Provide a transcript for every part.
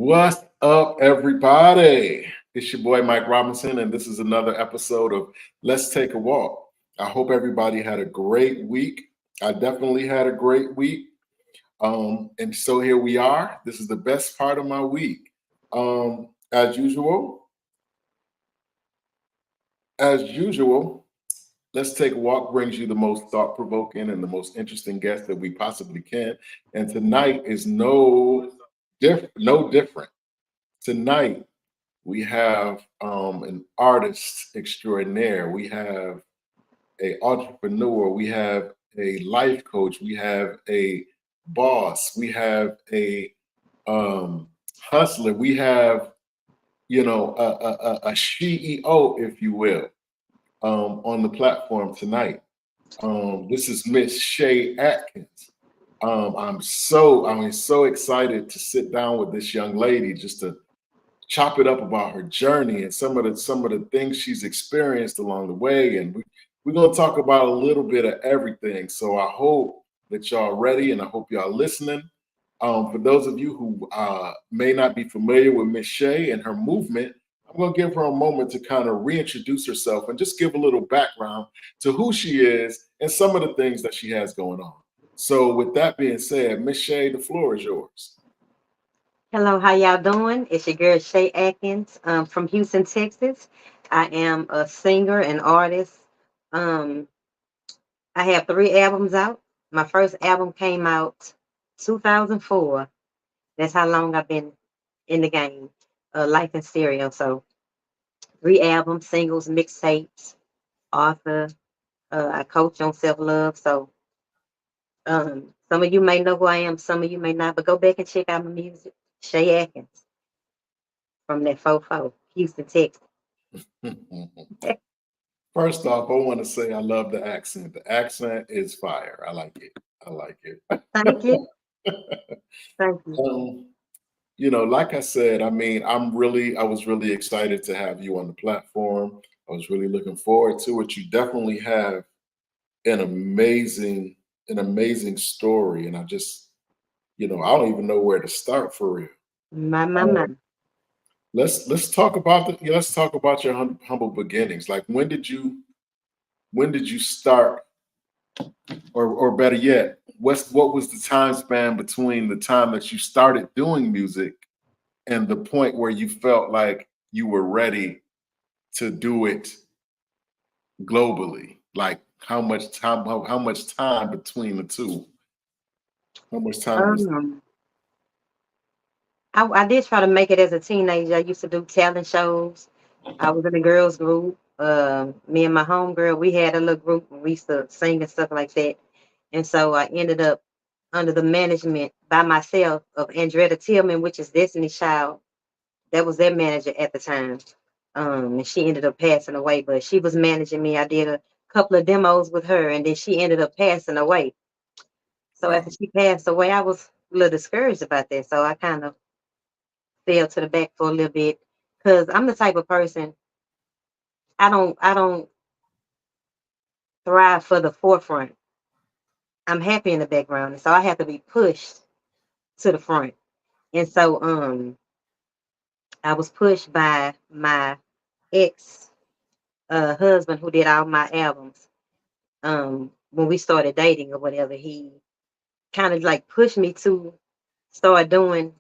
What's up, everybody? It's your boy Mike Robinson, and this is another episode of Let's Take a Walk. I hope everybody had a great week. I definitely had a great week. And so here we are. This is the best part of my week. As usual, as usual, Let's Take a Walk brings you the most thought provoking and the most interesting guests that we possibly can. And tonight is no different. Tonight we have an artist extraordinaire. We have a entrepreneur. We have a life coach. We have a boss. We have a hustler. We have a CEO, if you will, on the platform tonight. This is Miss Shei Atkins. I'm so excited to sit down with this young lady just to chop it up about her journey and some of the things she's experienced along the way. And we're gonna talk about a little bit of everything. So I hope that y'all ready and I hope y'all listening. For those of you who may not be familiar with Miss Shea and her movement, I'm gonna give her a moment to kind of reintroduce herself and just give a little background to who she is and some of the things that she has going on. So with that being said, Miss Shea, the floor is yours. Hello, how y'all doing? It's your girl Shei Atkins from Houston, Texas. I am a singer and artist. Um, I have three albums out. My first album came out 2004. That's how long I've been in the game, life and stereo. So three albums, singles, mixtapes, author. I coach on self love. So some of you may know who I am, some of you may not. But go back and check out my music. Shei Atkins from that fofo, Houston, Texas. First off, I want to say I love the accent. The accent is fire. I like it. I like Thank you. it. Thank you. um, like I said, I mean, I was really excited to have you on the platform. I was really looking forward to it. You definitely have an amazing, an amazing story. And I just, I don't even know where to start for real. My. Um, let's talk about your humble beginnings. Like when did you start, or better yet, what was the time span between the time that you started doing music and the point where you felt like you were ready to do it globally? Like how much time between the two? How much time was Um, I did try to make it as a teenager. I used to do talent shows. I was in a girls group. Me and my homegirl, we had a little group. And we used to sing and stuff like that. And so I ended up under the management by myself of Andretta Tillman, which is Destiny's Child. That was their manager at the time. And she ended up passing away, but she was managing me. I did a couple of demos with her, and then she ended up passing away. So wow. after she passed away, I was a little discouraged about that. So I kind of fell to the back for a little bit because I'm the type of person I don't thrive for the forefront. I'm happy in the background, and so I have to be pushed to the front. And so I was pushed by my ex husband who did all my albums. When we started dating or whatever, he kind of like pushed me to start doing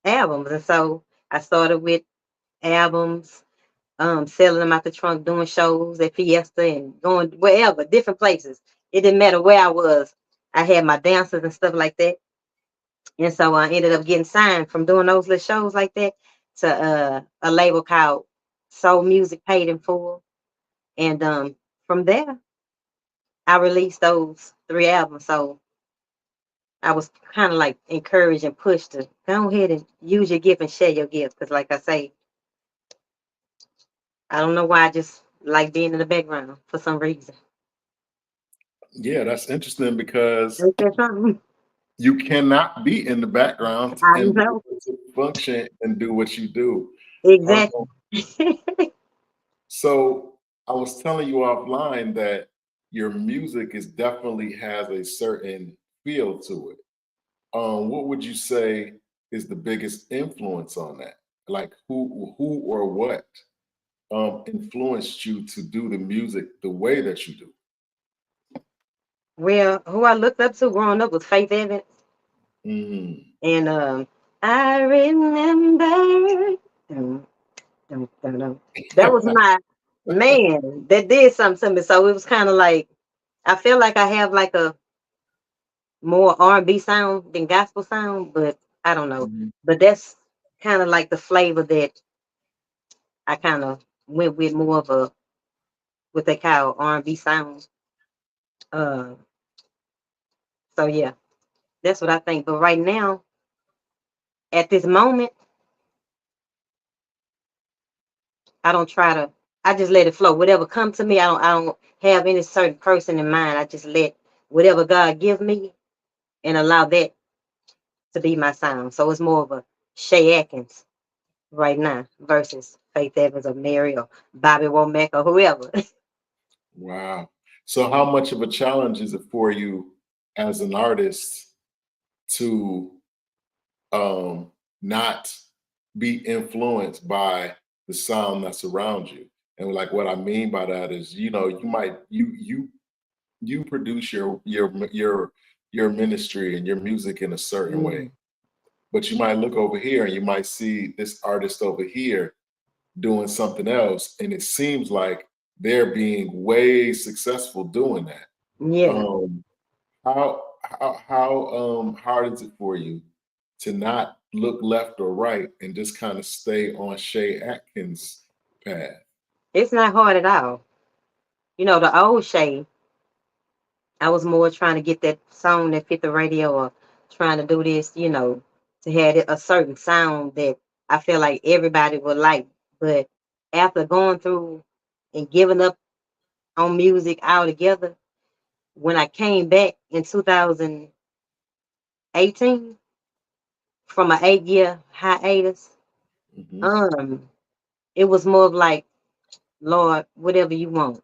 albums, and so I started with albums, selling them out the trunk, doing shows at Fiesta and going wherever, different places. It didn't matter where I was. I had my dancers and stuff like that. And so I ended up getting signed from doing those little shows like that to a label called Soul Music Paid in Full. And from there, I released those three albums. So I was kind of like encouraged and pushed to go ahead and use your gift and share your gift. Because, like I say, I don't know why I just like being in the background for some reason. Yeah, that's interesting because Ain't that something? you cannot be in the background I and be know. able to function and do what you do. Um, Exactly. so I was telling you offline that your music is definitely has a certain feel to it. What would you say? is the biggest influence on that? Like who or what influenced you to do the music the way that you do? Well, who I looked up to growing up was Faith Evans, Mm. and I remember. Dun, dun, dun, dun. That was my man that did something to me. So it was kind of like I feel like I have like a more R&B sound than gospel sound, but I don't know. Mhm. But that's kind of like the flavor that I kind of went with, more of a what they call R&B sound. Uh, so yeah, that's what I think. But right now, at this moment, I don't try to. I just let it flow. Whatever come to me, I don't have any certain person in mind. I just let whatever God give me and allow that to be my sound. So it's more of a Shei Atkins right now versus Faith Evans or Mary or Bobby Womack or whoever. Wow. So how much of a challenge is it for you as an artist to not be influenced by the sound that's around you? And like what I mean by that is, you might you produce your ministry and your music in a certain way, Mm, but you might look over here and you might see this artist over here doing something else, and it seems like they're being way successful doing that. yeah, Um, how hard is it for you to not look left or right and just kind of stay on Shea Atkins' path? it's not hard at all. You know, the old Shay, I was more trying to get that song that fit the radio or trying to do this, to have a certain sound that I feel like everybody would like. But after going through and giving up on music altogether, when I came back in 2018 from an 8 year hiatus, Hmm. um, it was more of like, Lord, whatever you want,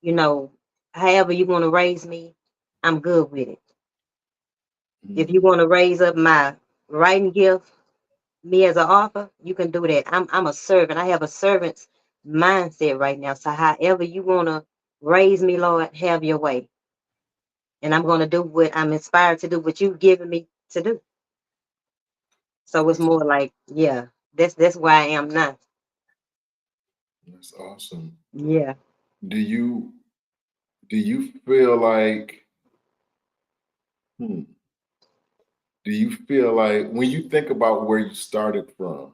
you know, however you want to raise me, I'm good with it. If you Mm. want to raise up my writing gift, me as an author, you can do that. I'm a servant. I have a servant's mindset right now. So however you want to raise me, Lord, have your way. And I'm going to do what I'm inspired to do, what you've given me to do. So it's That's more like, yeah, that's where I am now. that's awesome. Yeah. Do you do you feel like hmm, do you feel like when you think about where you started from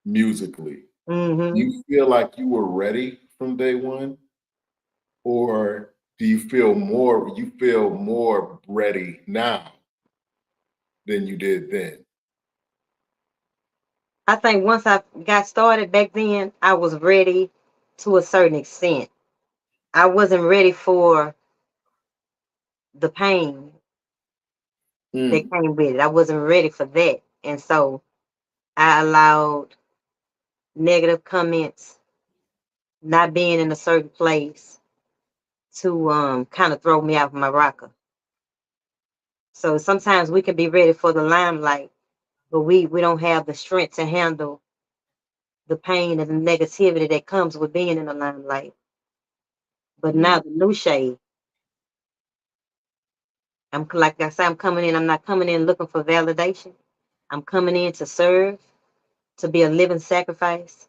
musically, do Hmm. you feel like you were ready from day one, or do you feel more ready now than you did then? I think once I got started back then, I was ready to a certain extent. I wasn't ready for the pain that Mm, came with it. I wasn't ready for that. And so I allowed negative comments, not being in a certain place to kind of throw me off my rocker. So sometimes we can be ready for the limelight, but we don't have the strength to handle the pain and the negativity that comes with being in the limelight. But now mm. the new shade, like I said, I'm coming in, I'm not coming in looking for validation. I'm coming in to serve, to be a living sacrifice.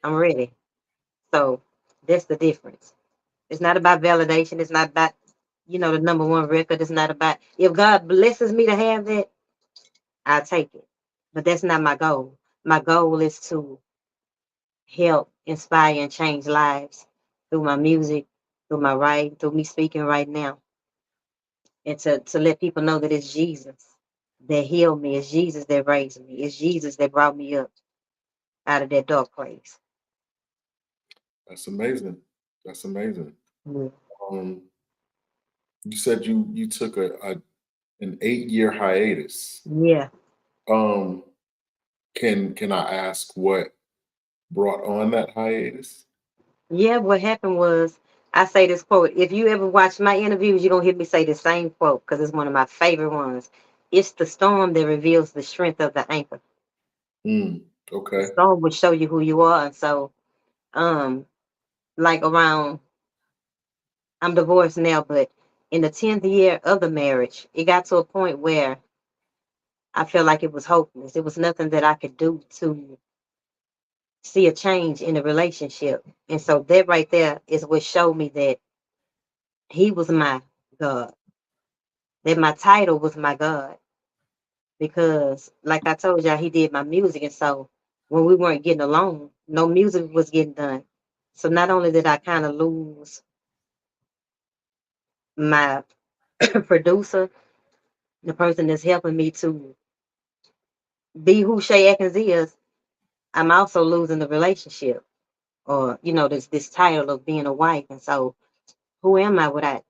I'm ready. So that's the difference. It's not about validation. It's not about, the number one record. It's not about, if God blesses me to have that, I'll take it. But that's not my goal. My goal is to help, inspire, and change lives through my music, through my writing, through me speaking right now. And to let people know that it's Jesus that healed me. It's Jesus that raised me. It's Jesus that brought me up out of that dark place. That's amazing. That's amazing. Yeah. Um, you said you took an 8 year hiatus. Yeah. Um, can I ask what brought on that hiatus? Yeah, what happened was I say this quote. If you ever watch my interviews, you're gonna hear me say the same quote because it's one of my favorite ones. It's the storm that reveals the strength of the anchor. Mm, The okay. storm will show you who you are. And so, um, like around, I'm divorced now, but in the 10th year of the marriage, it got to a point where I felt like it was hopeless. It was nothing that I could do to see a change in the relationship. And so that right there is what showed me that he was my God, that my title was my God. Because like I told y'all, he did my music. And so when we weren't getting along, no music was getting done. So not only did I kind of lose my producer, the person that's helping me to be who Shei Atkins is, I'm also losing the relationship or, this title of being a wife. And so who am I without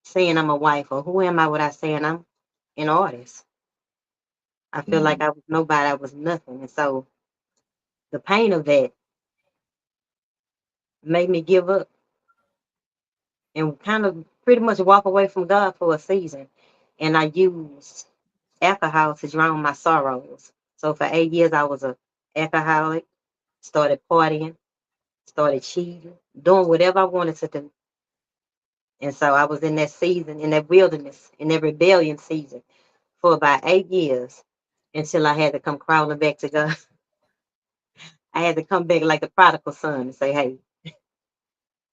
saying I'm a wife, or who am I without saying I'm an artist? I feel like Mm, I was nobody, I was nothing. And so the pain of that made me give up and kind of pretty much walk away from God for a season. And I used alcohol to drown my sorrows. So for 8 years, I was a alcoholic, started partying, started cheating, doing whatever I wanted to do. And so I was in that season, in that wilderness, in that rebellion season for about 8 years until I had to come crawling back to God. I had to come back like the prodigal son and say, hey,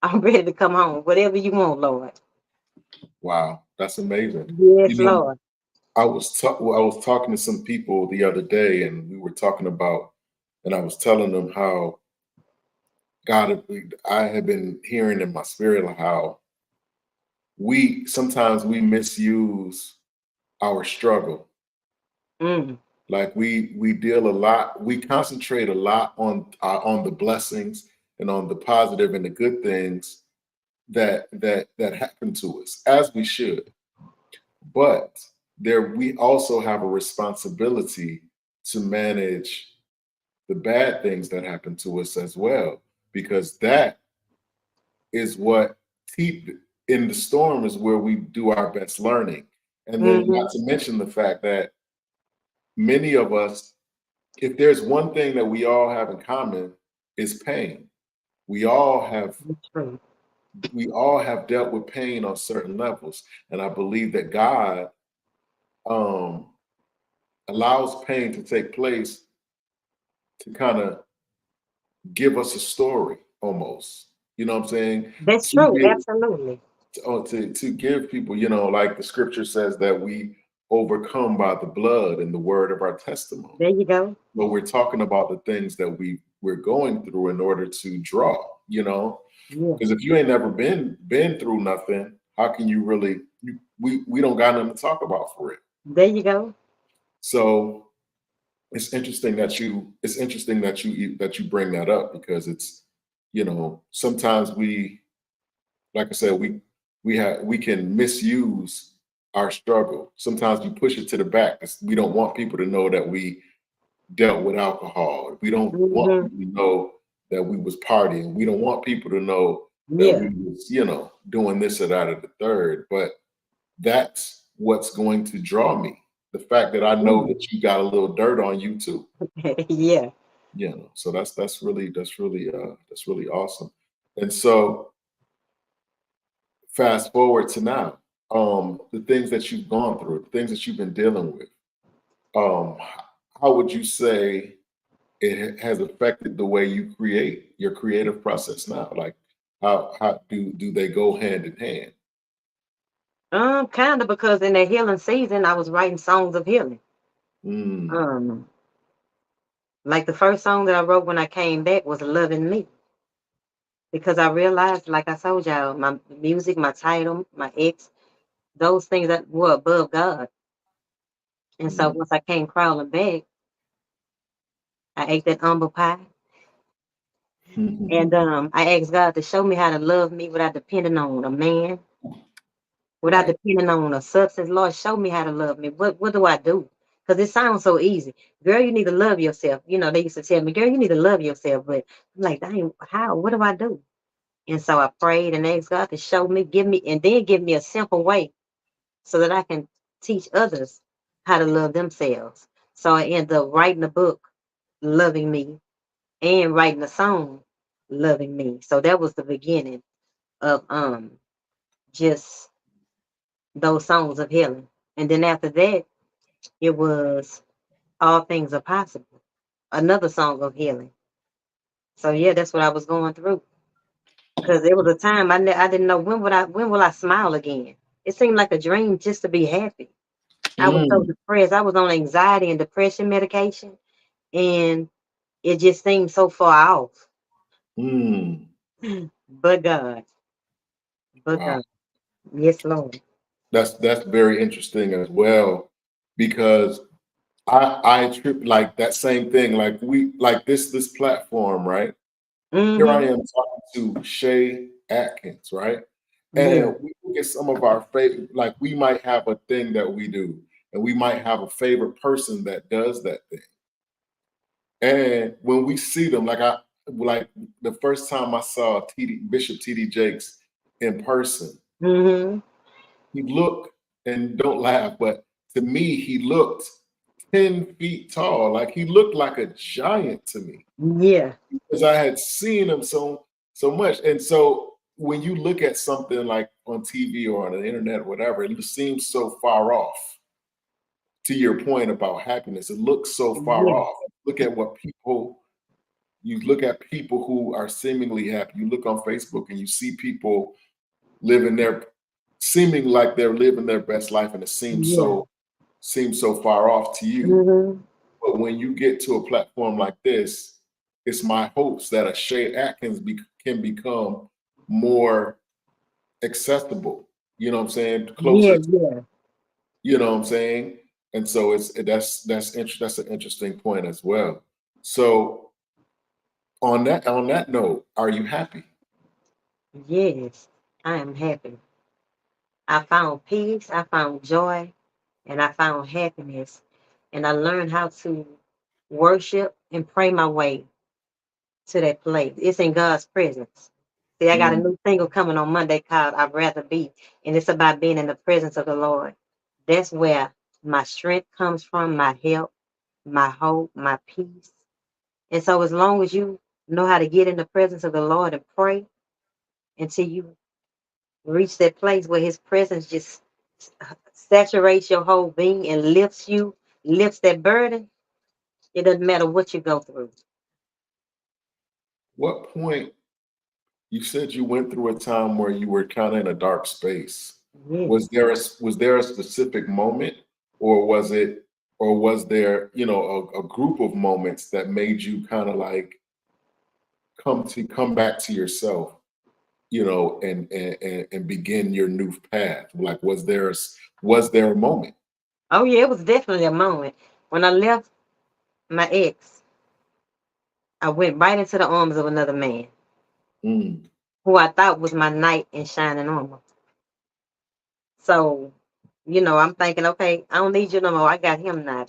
I'm ready to come home. Whatever you want, Lord. wow, that's amazing. Yes, You know, Lord. I was talking to some people the other day, and we were talking about, and I was telling them how God, I had been hearing in my spirit how we sometimes we misuse our struggle. Mm, Like we deal a lot, we concentrate a lot on the blessings and on the positive and the good things that happen to us, as we should. But there we also have a responsibility to manage the bad things that happen to us as well, because that is what keep in the storm is where we do our best learning. And then mm-hmm. not to mention the fact that many of us, if there's one thing that we all have in common, is pain. We all have That's true. we all have dealt with pain on certain levels. And I believe that God um allows pain to take place to kind of give us a story almost. You know what I'm saying? That's To true. give Absolutely. to give people, like the scripture says that we overcome by the blood and the word of our testimony. There you go. But we're talking about the things that we're going through in order to draw, Yeah. because if you ain't never been through nothing, how can you really we don't got nothing to talk about for it. There you go. So it's interesting that you bring that up, because it's, sometimes we, like I said, we can misuse our struggle. Sometimes we push it to the back 'cause we don't want people to know that we dealt with alcohol. We don't want Hmm. people to know that we was partying. We don't want people to know that Yeah. we was, doing this or that or the third. But that's what's going to draw me. The fact that I know Mm. that you got a little dirt on you too. Yeah. So that's really awesome. And so fast forward to now, the things that you've gone through, the things that you've been dealing with, how would you say it has affected the way you create your creative process now? Like how do they go hand in hand? Kind of, because in that healing season, I was writing songs of healing. Mm, Um, like the first song that I wrote when I came back was "Loving Me," because I realized, like I told y'all, my music, my title, my ex, those things that were above God. And so mm, once I came crawling back, I ate that humble pie, and I asked God to show me how to love me without depending on a man, without right. depending on a substance. Lord, show me how to love me. What do I do? Because it sounds so easy. Girl, you need to love yourself. They used to tell me, girl, you need to love yourself. But I'm like, dang, how? What do I do? And so I prayed and asked God to show me, give me, and then give me a simple way so that I can teach others. how to love themselves. So I ended up writing a book, Loving Me, and writing a song, Loving Me. So that was the beginning of just those songs of healing. And then after that, it was All Things Are Possible, another song of healing. So yeah, that's what I was going through. Because there was a time I didn't know when will I smile again. It seemed like a dream just to be happy. I was so Mm, depressed. I was on anxiety and depression medication, and it just seemed so far off. mm. But God, but Wow. God, yes, Lord. That's very interesting as well, because I trip like that same thing. Like we like this platform, right? Here I Mm-hmm. am talking to Shei Atkins, right? Yeah, And we look at some of our favorite, like we might have a thing that we do, and we might have a favorite person that does that thing. And when we see them, like the first time I saw Bishop TD Jakes in person, mm-hmm. he looked, and don't laugh, but to me, he looked 10 feet tall. Like he looked like a giant to me, Yeah, because I had seen him so much. And so when you look at something like on TV or on the internet, whatever, it seems so far off. To your point about happiness, it looks so far yeah, off. Look at what people you look at people who are seemingly happy. You look on Facebook and you see people living their seeming like they're living their best life, and it yeah. seems so far off to you. Mm-hmm. But when you get to a platform like this, it's my hopes that a Shea Atkins can become more accessible. You know what I'm saying? Yeah, Closer to, yeah. you know what I'm saying? And so that's an interesting point as well. So on that note, are you happy? Yes, I am happy. I found peace, I found joy, and I found happiness. And I learned how to worship and pray my way to that place. It's in God's presence. See, I got a Mm, new single coming on Monday called I'd Rather Be, and it's about being in the presence of the Lord. That's where my strength comes from, my help, my hope, my peace. And so, as long as you know how to get in the presence of the Lord and pray until you reach that place where His presence just saturates your whole being and lifts that burden, it doesn't matter what you go through. what point you said you went through a time where you were kind of in a dark space. Yes. Was there a specific moment, or was there, a group of moments that made you kind of like come back to yourself, and begin your new path? Like was there a moment? Oh, yeah, it was definitely a moment. When I left my ex, I went right into the arms of another man Mm, who I thought was my knight in shining armor. So, I'm thinking, okay, I don't need you no more. I got him now,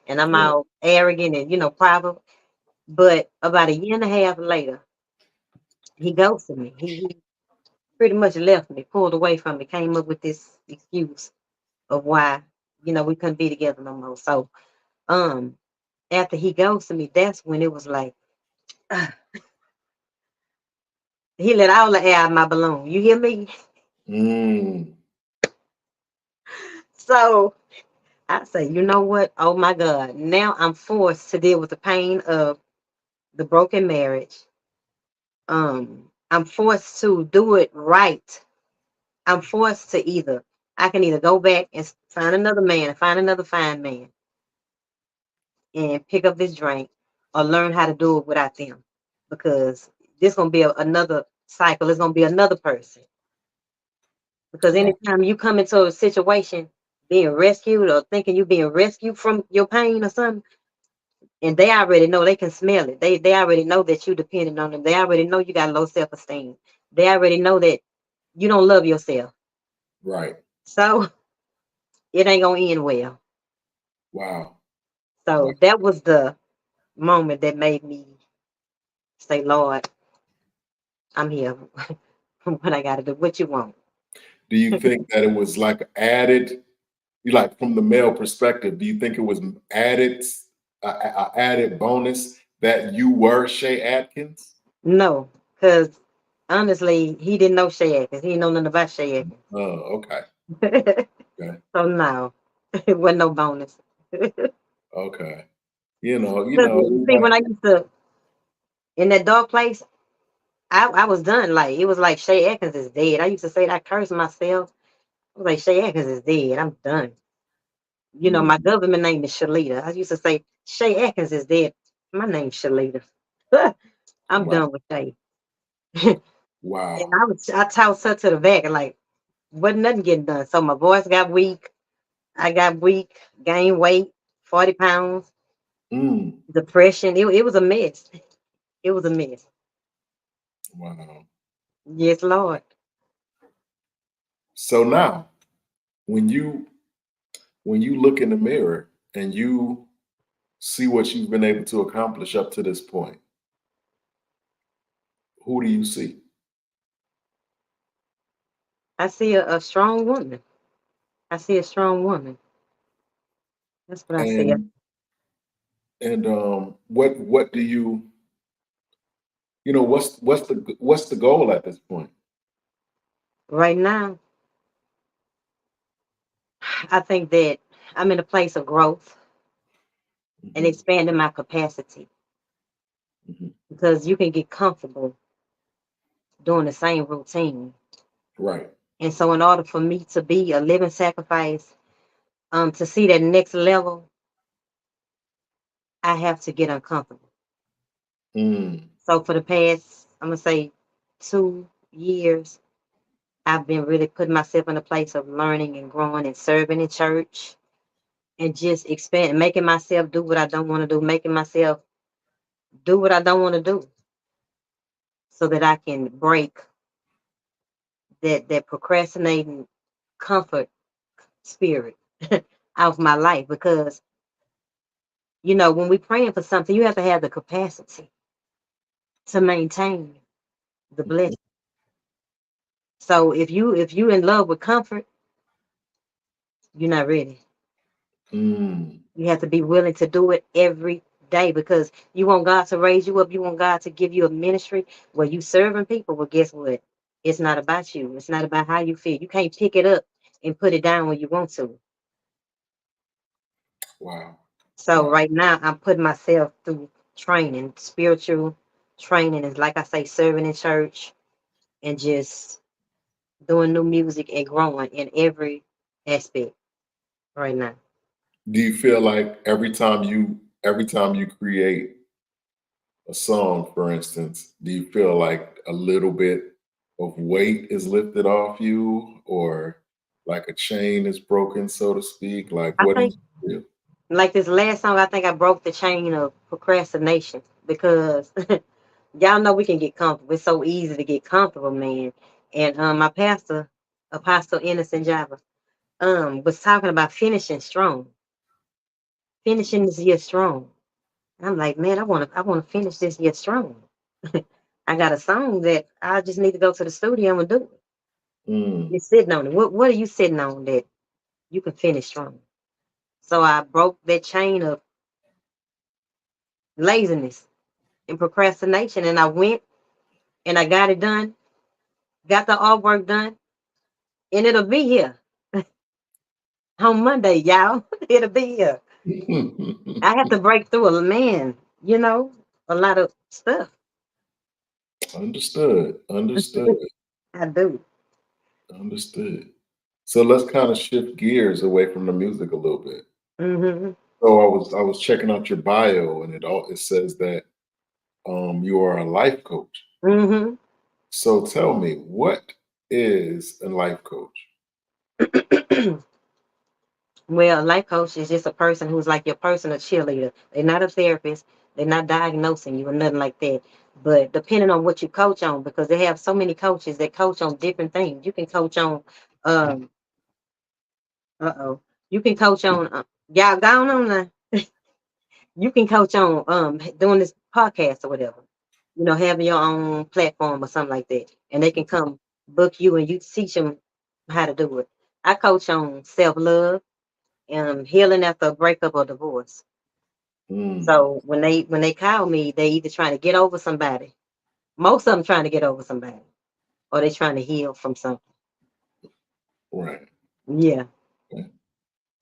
and I'm yeah. all arrogant and, private. But about a year and a half later, he ghosted me. He pretty much left me, pulled away from me, came up with this excuse of why, we couldn't be together no more. So, um, after he ghosted me, that's when it was like, he let all the air out of my balloon. You hear me? Mm, So I say, you know what? Oh my God. Now I'm forced to deal with the pain of the broken marriage. I'm forced to do it right. I'm forced to I can either go back and find another man, find another fine man, and pick up this drink, or learn how to do it without them. Because this gonna be another cycle. It's gonna be another person. Because wow. anytime you come into a situation being rescued or thinking you're being rescued from your pain or something, and they already know, they can smell it. They already know that you dependent on them. They already know you got low self-esteem. They already know that you don't love yourself. Right. So it ain't gonna end well. Wow. Wow. So that was the moment that made me say, Lord, I'm here. What I gotta do, what you want. Do you think that it was like added? You like from the male perspective, do you think it was added added bonus that you were Shea Atkins? No, because honestly, he didn't know Shei Atkins. He didn't know nothing about Shei Oh, okay. Atkins. Okay. So no, it wasn't no bonus. Okay. You Because know, you you see, like when I used to in that dark place, I was done. Like it was like Shea Atkins is dead. I used to say that, I cursed myself. I was like, Shea Atkins is dead. I'm done. You know, my mm, government name is Shalita. I used to say, Shea Atkins is dead. My name's Shalita. I'm wow. done with Shay. And Wow. I tossed her to the back and like wasn't nothing getting done. So my voice got weak. I got weak, gained weight, 40 pounds, Mm, depression. It was a mess. It was a mess. wow. Yes, Lord. So now when you look in the mirror and you see what you've been able to accomplish up to this point, who do you see? I see a strong woman. I see a strong woman. That's what I see. And what do what's the goal at this point? Right now, I think that I'm in a place of growth and Hmm. expanding my capacity Hmm. because you can get comfortable doing the same routine. Right. And so, in order for me to be a living sacrifice, to see that next level, I have to get uncomfortable. Mm, So, for the past, I'm gonna say 2 years, I've been really putting myself in a place of learning and growing and serving in church and just expanding, making myself do what I don't want to do, making myself do what I don't want to do, so that I can break that procrastinating comfort spirit out of my life. Because when we're praying for something, you have to have the capacity to maintain the mhm, blessing. So if you in love with comfort, you're not ready. mm. You have to be willing to do it every day because you want God to raise you up. You want God to give you a ministry where you serving people. Well, guess what? It's not about you. It's not about how you feel. You can't pick it up and put it down when you want to. Wow. So Wow. right now I'm putting myself through training, spiritual training is like I say, serving in church and just doing new music and growing in every aspect right now. Do you feel like every time you create a song, for instance, do you feel like a little bit of weight is lifted off you, or like a chain is broken, so to speak? Like, I what do you think feel? like this last song, I think I broke the chain of procrastination because y'all know we can get comfortable. It's so easy to get comfortable, man. And my pastor, Apostle Innocent Java, was talking about finishing this year strong. And I'm like, man, I wanna finish this year strong. I got a song that I just need to go to the studio and do it. Mm, You're sitting on it. What are you sitting on that you can finish strong? So I broke that chain of laziness and procrastination, and I went and I got it done, got the artwork done, and it'll be here on Monday, y'all. It'll be here. I have to break through a lot of stuff. understood. Understood. I do. Understood. So let's kind of shift gears away from the music a little bit. Hmm. So I was checking out your bio, and it says that you are a life coach. Hmm. So tell me, what is a life coach? Well, a life coach is just a person who's like your personal cheerleader. They're not a therapist. They're not diagnosing you or nothing like that. But depending on what you coach on, because they have so many coaches that coach on different things. You can coach on, um, uh-oh, you can coach on, y'all going on now. You can coach on doing this podcast or whatever. Having your own platform or something like that. And they can come book you and you teach them how to do it. I coach on self-love. healing after a breakup or divorce. Mm, So when they call me, they either trying to get over somebody. Most of them trying to get over somebody, or they trying to heal from something. right. Yeah. Yeah.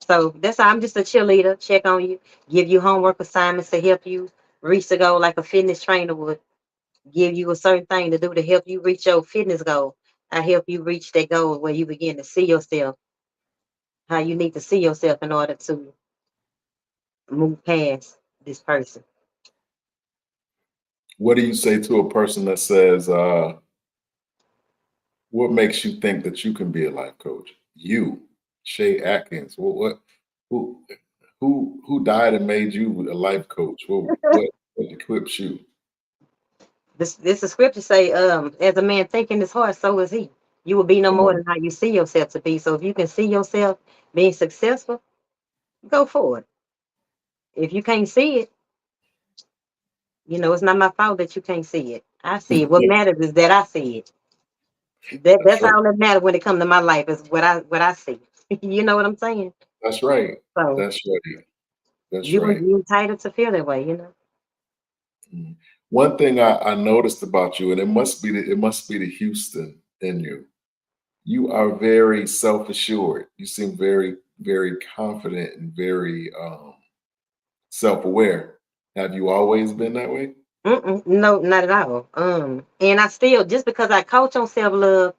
So that's I'm just a cheerleader. Check on you, give you homework assignments to help you reach the goal, like a fitness trainer would give you a certain thing to do to help you reach your fitness goal. I help you reach that goal where you begin to see yourself, how you need to see yourself in order to move past this person. What do you say to a person that says, what makes you think that you can be a life coach? You, Shea Atkins. Who, who died and made you a life coach? What equips you? This the scripture say, as a man think in his heart, so is he. You will be no Come more on. than how you see yourself to be. So if you can see yourself being successful, go for it. If you can't see it, it's not my fault that you can't see it. I see it. What matters is that I see it. That's That's right. all that matters when it comes to my life is what I see. You know what I'm saying? That's right. So That's right. That's you right. you entitled to feel that way. Mm. One thing I noticed about you, and it must be the Houston in you. You are very self-assured. You seem very, very confident and very self-aware. Have you always been that way? Mm-mm, no, not at all. And I still just because I coach on self love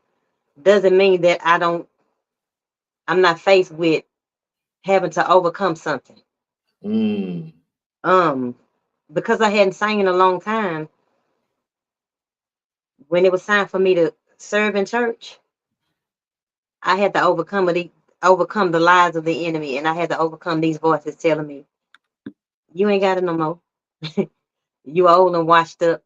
doesn't mean that I'm not faced with having to overcome something. Mm, Um, because I hadn't sang in a long time, when it was time for me to serve in church, I had to overcome the lies of the enemy, and I had to overcome these voices telling me, "You ain't got it no more. You old and washed up.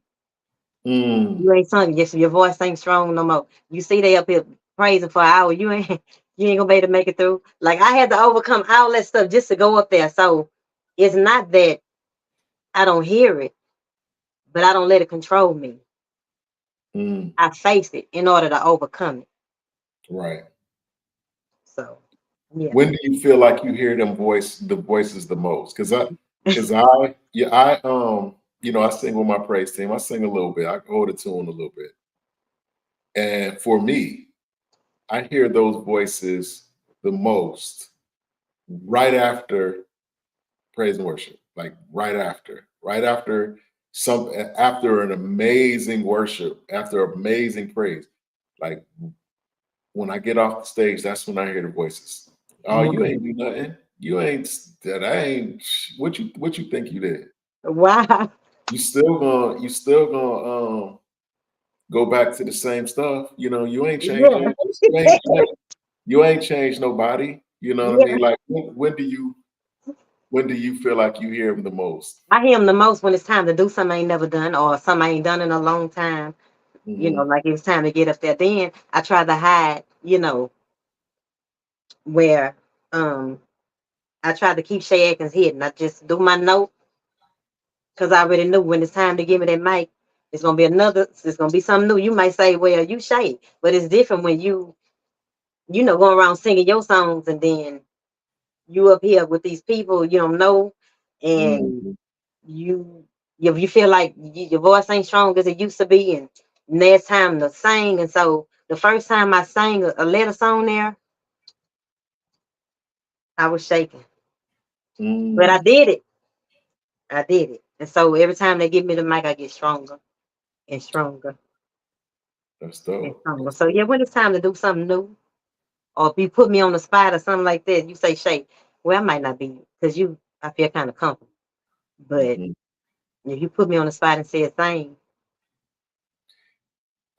mm, You ain't sung. Yes, your voice ain't strong no more. You see they up here praising for an hour. You ain't you ain't gonna be able to make it through." Like I had to overcome all that stuff just to go up there. So it's not that I don't hear it, but I don't let it control me. mm. I face it in order to overcome it. Right. So yeah. When do you feel like you hear the voices the most? Because I sing with my praise team. I sing a little bit. I hold a tune a little bit. And for me, I hear those voices the most right after praise and worship. Like right after after an amazing worship, after amazing praise. Like when I get off the stage, that's when I hear the voices. Oh, you ain't do nothing. You ain't that ain't what you think you did. Wow. You still gonna go back to the same stuff. You ain't changing Yeah. it. You ain't changed nobody. You know what I Yeah. mean? Like when do you feel like you hear him the most? I hear them the most when it's time to do something I ain't never done or something I ain't done in a long time. Hmm. Like it's time to get up there. Then I try to hide, where I try to keep Shea Atkins hidden. I just do my note because I already knew when it's time to give me that mic, it's gonna be something new. You might say, well, you Shea, but it's different when going around singing your songs and then you up here with these people you don't know and Hmm. you if you feel like your voice ain't strong as it used to be and next time to sing. And so the first time I sang a letter song there, I was shaking. But I Mm. did it. I did it. And so every time they give me the mic, I get stronger and stronger That's and dope. stronger. That's So yeah, dope. when it's time to do something new, or if you put me on the spot or something like that, you say, Shay, well, I might not be because I feel kind of comfortable. But Mhm. if you put me on the spot and say a thing,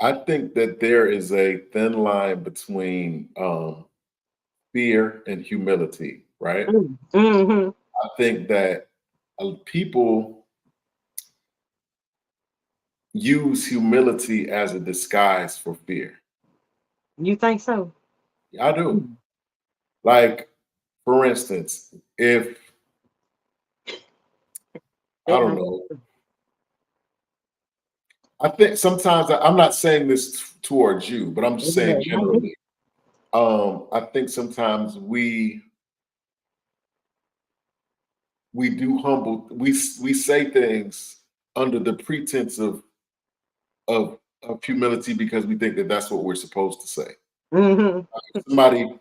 I think that there is a thin line between fear and humility, right? mm-hmm. I think that people use humility as a disguise for fear. You think so? I do. Mm. Like, for instance, if I That don't might be know, true. I think sometimes I'm not saying this towards you, but I'm just Yeah, saying it might be. generally. I think sometimes we we do humble. We say things under the pretense of humility because we think that that's what we're supposed to say. Hmm. Somebody,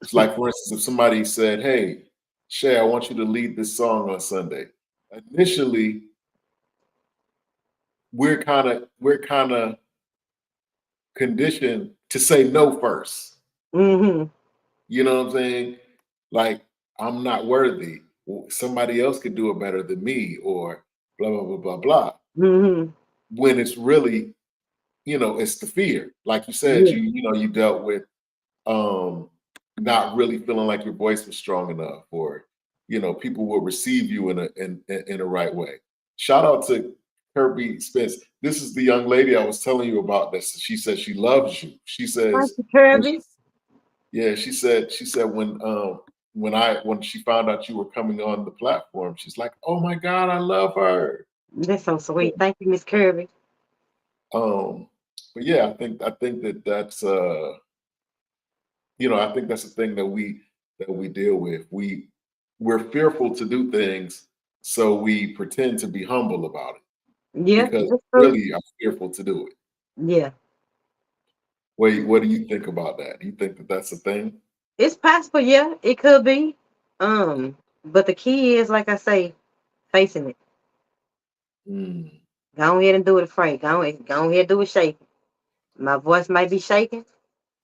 it's like for instance, if somebody said, "Hey, Shay, I want you to lead this song on Sunday." Initially, we're kind of conditioned to say no first. Hmm. You know what I'm saying? Like, I'm not worthy. Somebody else could do it better than me, or blah blah blah blah blah. Hmm. When it's really, it's the fear. Like you said, Yeah. you dealt with um not really feeling like your voice was strong enough, or people will receive you in a right way. Shout out to Kirby Spence. This is the young lady I was telling you about. This She says she loves you. She Thank says you, when Kirby. yeah, she said when she found out you were coming on the platform, she's like, "Oh my God, I love her." That's so sweet. Thank you, Miss Kirby. Um, but yeah, I think that's the thing that we deal with. We're fearful to do things, so we pretend to be humble about it Yeah, because that's true. really are fearful to do it. Yeah, What do you think about that? Do you think that that's a thing? it's possible. Yeah, it could be. But the key is, like I say, facing it. Mm, Go ahead and do it afraid. Go ahead and do it shaking. My voice might be shaking.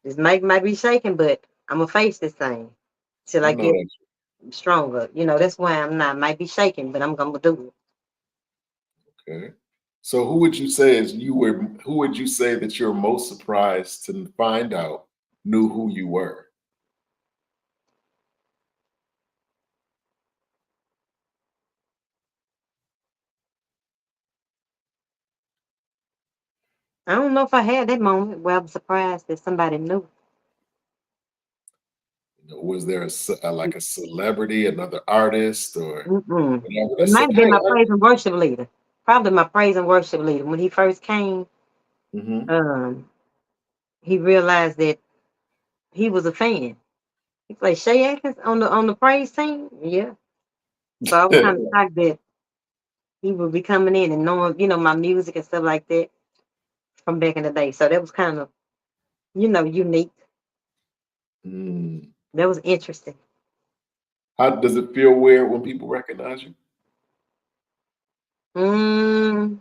This might be shaking, but I'm gonna face this thing till I I know get that. stronger. That's why I'm not. Might be shaking, but I'm gonna do Okay. So who would you say that you're most surprised to find out knew who you were? it. I don't know if I had that moment where I'm surprised that somebody knew. Was there like a celebrity, another artist, or Mm-mm. whatever It that might said, have been "Hey, my praise and worship leader. Probably my praise and worship leader. When he first came, mm-hmm. um, he realized that he was a fan. He's like Shei Atkins on the praise team. Yeah. So I was kind of shocked that he would be coming in and knowing, my music and stuff like that from back in the day. So that was kind of, unique. Mm. That was interesting. How does it feel weird when people recognize you? Mm,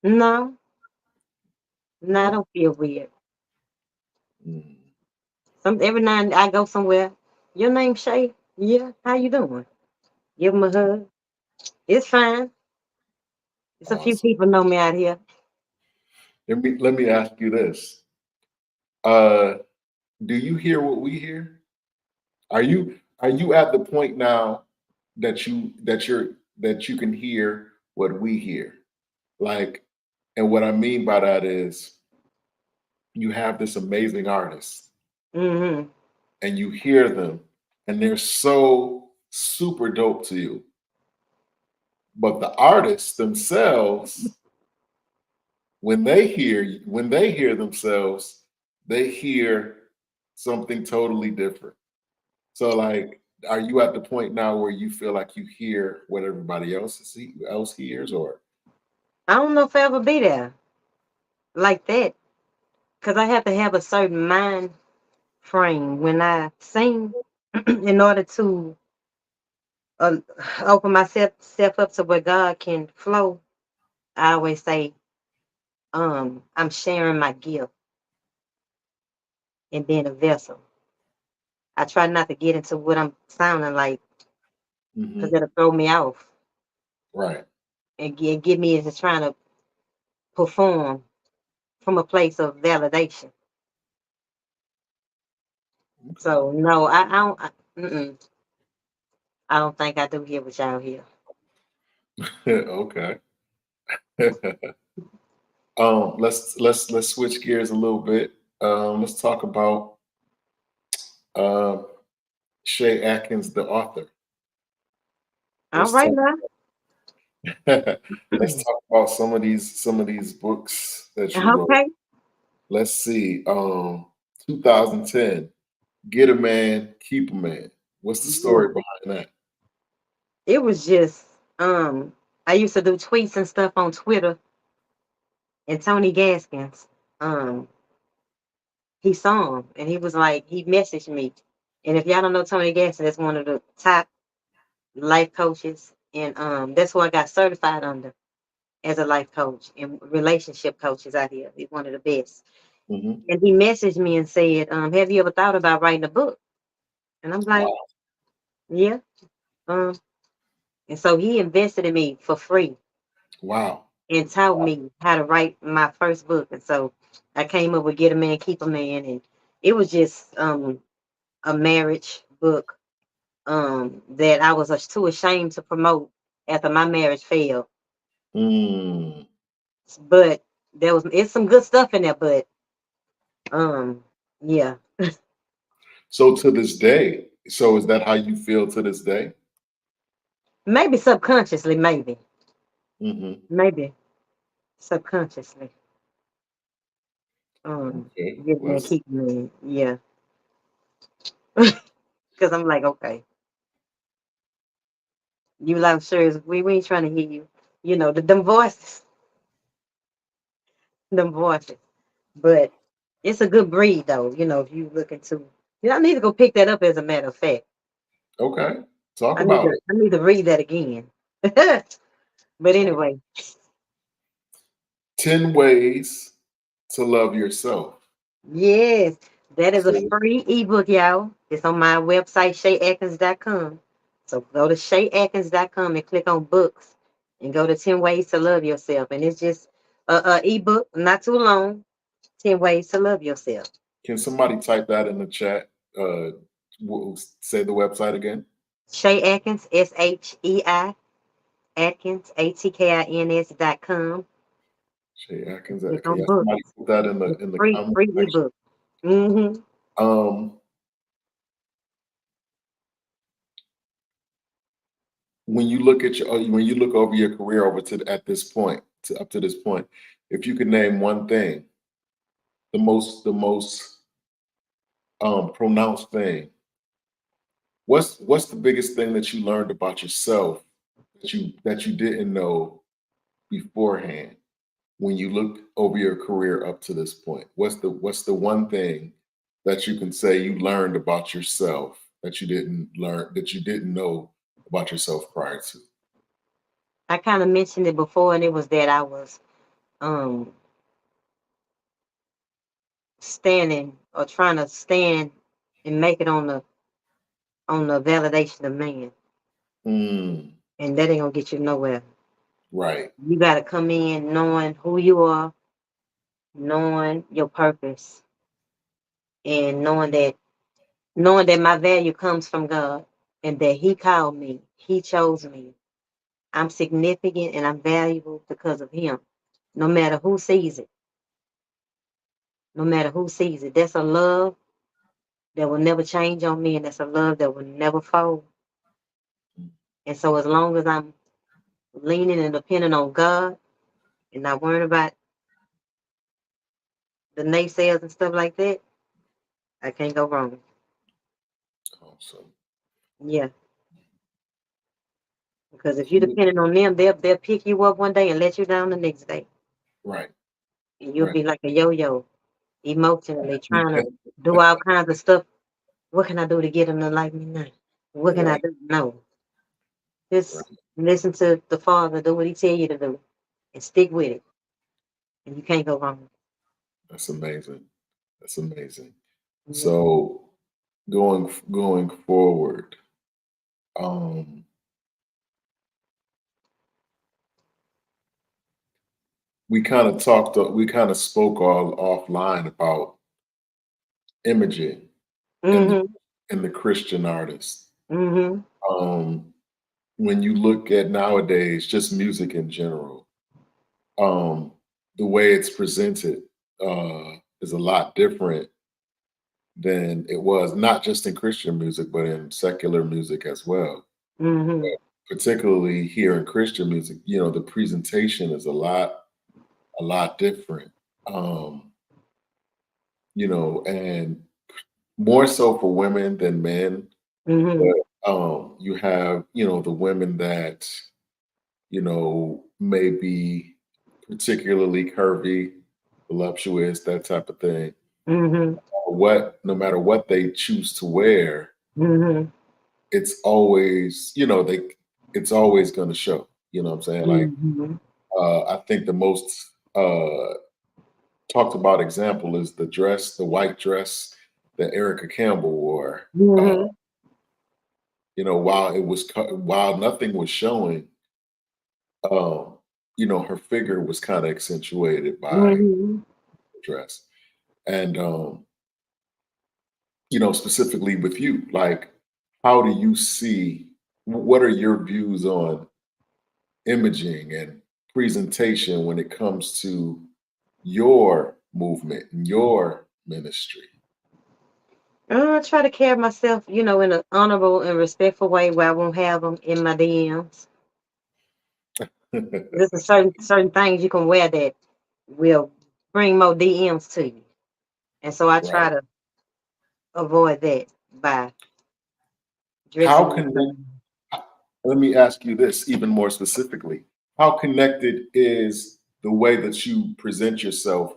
no, no, I No. don't feel weird. Mm. Every now and then I go somewhere. Your name Shay? Yeah. How you doing? Give him a hug. It's fine. It's a few Awesome. people know me out here. Let me ask you this. Uh, do you hear what we hear? Are you at the point now that you can hear what we hear? Like, and what I mean by that is you have this amazing artist Hmm. and you hear them and they're so super dope to you. But the artists themselves, when they hear themselves, they hear something totally different. So like, are you at the point now where you feel like you hear what everybody else hears, or I don't know if I ever be there like that because I have to have a certain mind frame when I sing in order to uh, open myself self up to where God can flow. I always say, I'm sharing my gift and being a vessel. I try not to get into what I'm sounding like because Mhm. it'll throw me off Right? and get me into trying to perform from a place of validation. Okay. So no, I don't think I do hear what y'all hear. Okay. Let's switch gears a little bit. Let's talk about uh, Shea Atkins, the author. All Let's right talk. now. Let's talk about some of these books that you wrote. Okay. Let's see. 2010. Get a man, keep a man. What's the Yeah. story behind that? It was just I used to do tweets and stuff on Twitter, and Tony Gaskins, um, he saw him and he was like, he messaged me. And if y'all don't know Tony Gaskins, that's one of the top life coaches, and that's who I got certified under as a life coach and relationship coaches out here. He's one of the best. Hmm. And he messaged me and said, have you ever thought about writing a book? And I'm like, Wow. yeah. Um, and so he invested in me for free Wow. and taught me how to write my first book. And so I came up with Get a Man, Keep a Man. And it was just a marriage book that I was too ashamed to promote after my marriage failed. Mm. But it's some good stuff in there, but um yeah. So to this day, so is that how you feel to this day? Maybe subconsciously, maybe. Hmm. Maybe subconsciously. Okay. Get Well, me and keep me. Yeah. Because I'm like, okay, you like sure we ain't trying to hear you. You know, them voices, them voices. But it's a good breed though, if you look into I need to go pick that up as a matter of fact. okay. Talk I need about to it. I need to read that again. But Talk. anyway, 10 ways to love yourself. yes, that is a So free ebook, y'all. It's on my website, SheiAtkins.com. So go to SheiAtkins.com and click on books and go to 10 ways to love yourself. And it's just a ebook, not too long. 10 ways to love yourself. can somebody type that in the chat? Say the website again. Shei Atkins, SHEI Atkins, ATKINS.com. Shea Atkins. Click Okay, on yeah, somebody books. put that It's in the free, comment free section. ebook. Mm-hmm. Um, when you look at when you look over your career over to at this point, up to this point, if you could name one thing, the most pronounced thing, what's the biggest thing that you learned about yourself that you didn't know beforehand when you look over your career up to this point? What's the one thing that you can say you learned about yourself that you didn't know about yourself prior to? I kind of mentioned it before, and it was that I was um standing or trying to stand and make it on the validation of man. Mm, And that ain't gonna get you nowhere. right. You gotta come in knowing who you are, knowing your purpose, and knowing that my value comes from God and that He called me, He chose me. I'm significant and I'm valuable because of Him. No matter who sees it, no matter who sees it. That's a love that will never change on me, and that's a love that will never fold. And so as long as I'm leaning and depending on God and not worrying about the naysayers and stuff like that, I can't go wrong. Awesome. Yeah. Because if you're depending on them, they'll pick you up one day and let you down the next day. Right. And you'll Right. be like a yo-yo, emotionally trying to do all kinds of stuff. What can I do to get them to like me now? What can I Right. do? No. Just Right. listen to the Father, do what He tell you to do, and stick with it. And you can't go wrong. That's amazing. That's amazing. Yeah. So going forward, um, we kind of spoke all offline about imaging in the Mm-hmm. in the Christian artist. Mm-hmm. Um, when you look at nowadays, just music in general, um, the way it's presented is a lot different than it was, not just in Christian music, but in secular music as well. Mm-hmm. Particularly here in Christian music, the presentation is a lot different. Um, and more so for women than men. Mm-hmm. But you have, the women that, may be particularly curvy, voluptuous, that type of thing. Mm-hmm. No matter what they choose to wear, Mm-hmm. it's always, it's always going to show. You know what I'm saying? Like, Mm-hmm. I think the most talked about example is the white dress that Erica Campbell wore. Mm-hmm. While nothing was showing, um, her figure was kind of accentuated by Mm-hmm. the dress. And specifically with you, like, how do you see? What are your views on imaging and presentation when it comes to your movement and your ministry? I try to carry myself, in an honorable and respectful way where I won't have them in my DMs. There's a certain things you can wear that will bring more DMs to you, and so I try Right. to avoid that by How dressing. connect? Let me ask you this even more specifically. How connected is the way that you present yourself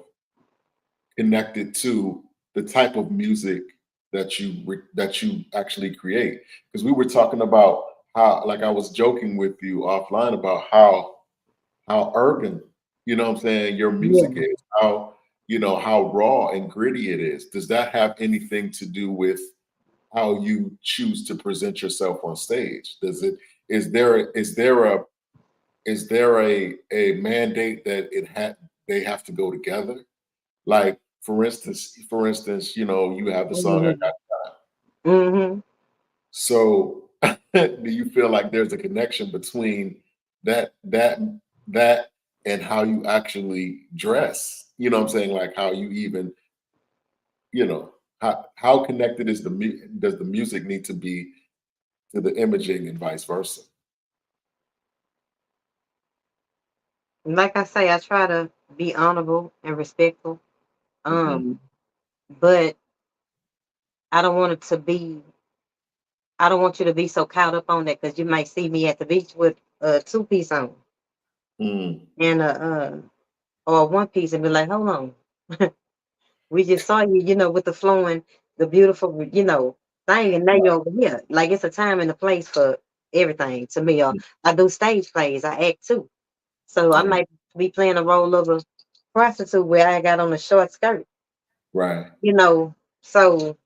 connected to the type of music that you actually create? Because we were talking about how, like, I was joking with you offline about how urban, what I'm saying, your music Yeah. is, how raw and gritty it is. Does that have anything to do with how you choose to present yourself on stage? Is there is there a is there a mandate that they have to go together? Like, for instance, you have the song I Mm-hmm. got. Mm-hmm. So do you feel like there's a connection between that and how you actually dress? You know what I'm saying? Like, how you even, how connected does the music need to be to the imaging and vice versa? Like I say, I try to be honorable and respectful. Mhm. Um, but I don't want it to be. I don't want you to be so caught up on that because you might see me at the beach with a two-piece on Mm, and or a one piece and be like, hold on, we just saw you, with the flowing, the beautiful, thing, and now you're over here. Like it's a time and a place for everything to me. Or mm, I do stage plays, I act too, so I right, might be playing a role of a prostitute where I got on a short skirt, right, you know. So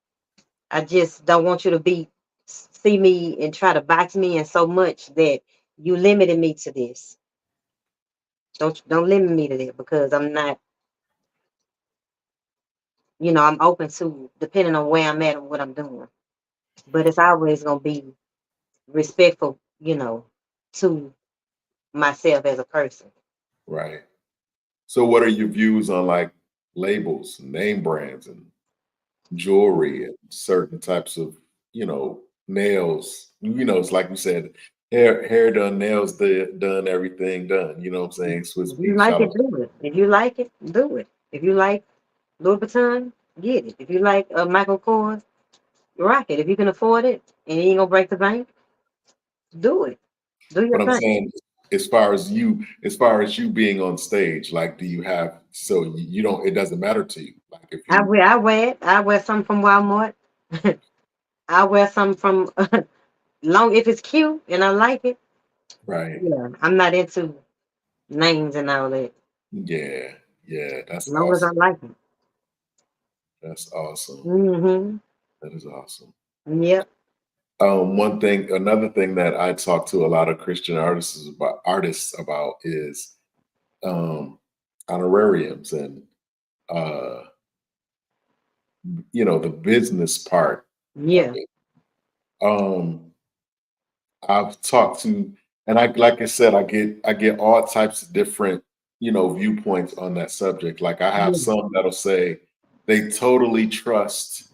I just don't want you to see me and try to box me in so much that you limited me to this. Don't limit me to that because I'm not, I'm open to depending on where I'm at and what I'm doing. But it's always gonna be respectful, to myself as a person. right. So what are your views on, like, labels, name brands, and jewelry and certain types of, nails? It's like you said, hair done, nails done, everything done. You know what I'm saying? Swiss If you Beat, like shout it, out. do it. If you like it, do it. If you like Louis Vuitton, get it. If you like Michael Kors, rock it. If you can afford it and you ain't gonna break the bank, do it. Do your But I'm thing. saying, as far as you being on stage, like, do you have, so you don't, it doesn't matter to you. Like, if you, I wear it. I wear something from Walmart. I wear something from long if it's cute and I like it. right. Yeah, I'm not into names and all that. Yeah, yeah, As long as I like it. that's awesome. Mm-hmm. That is awesome. Yep. Another thing that I talk to a lot of Christian artists about is um, honorariums and uh, the business part of Yeah. it. Um, I've talked to, and like I said, I get all types of different viewpoints on that subject. Like, I have Yeah. some that'll say they totally trust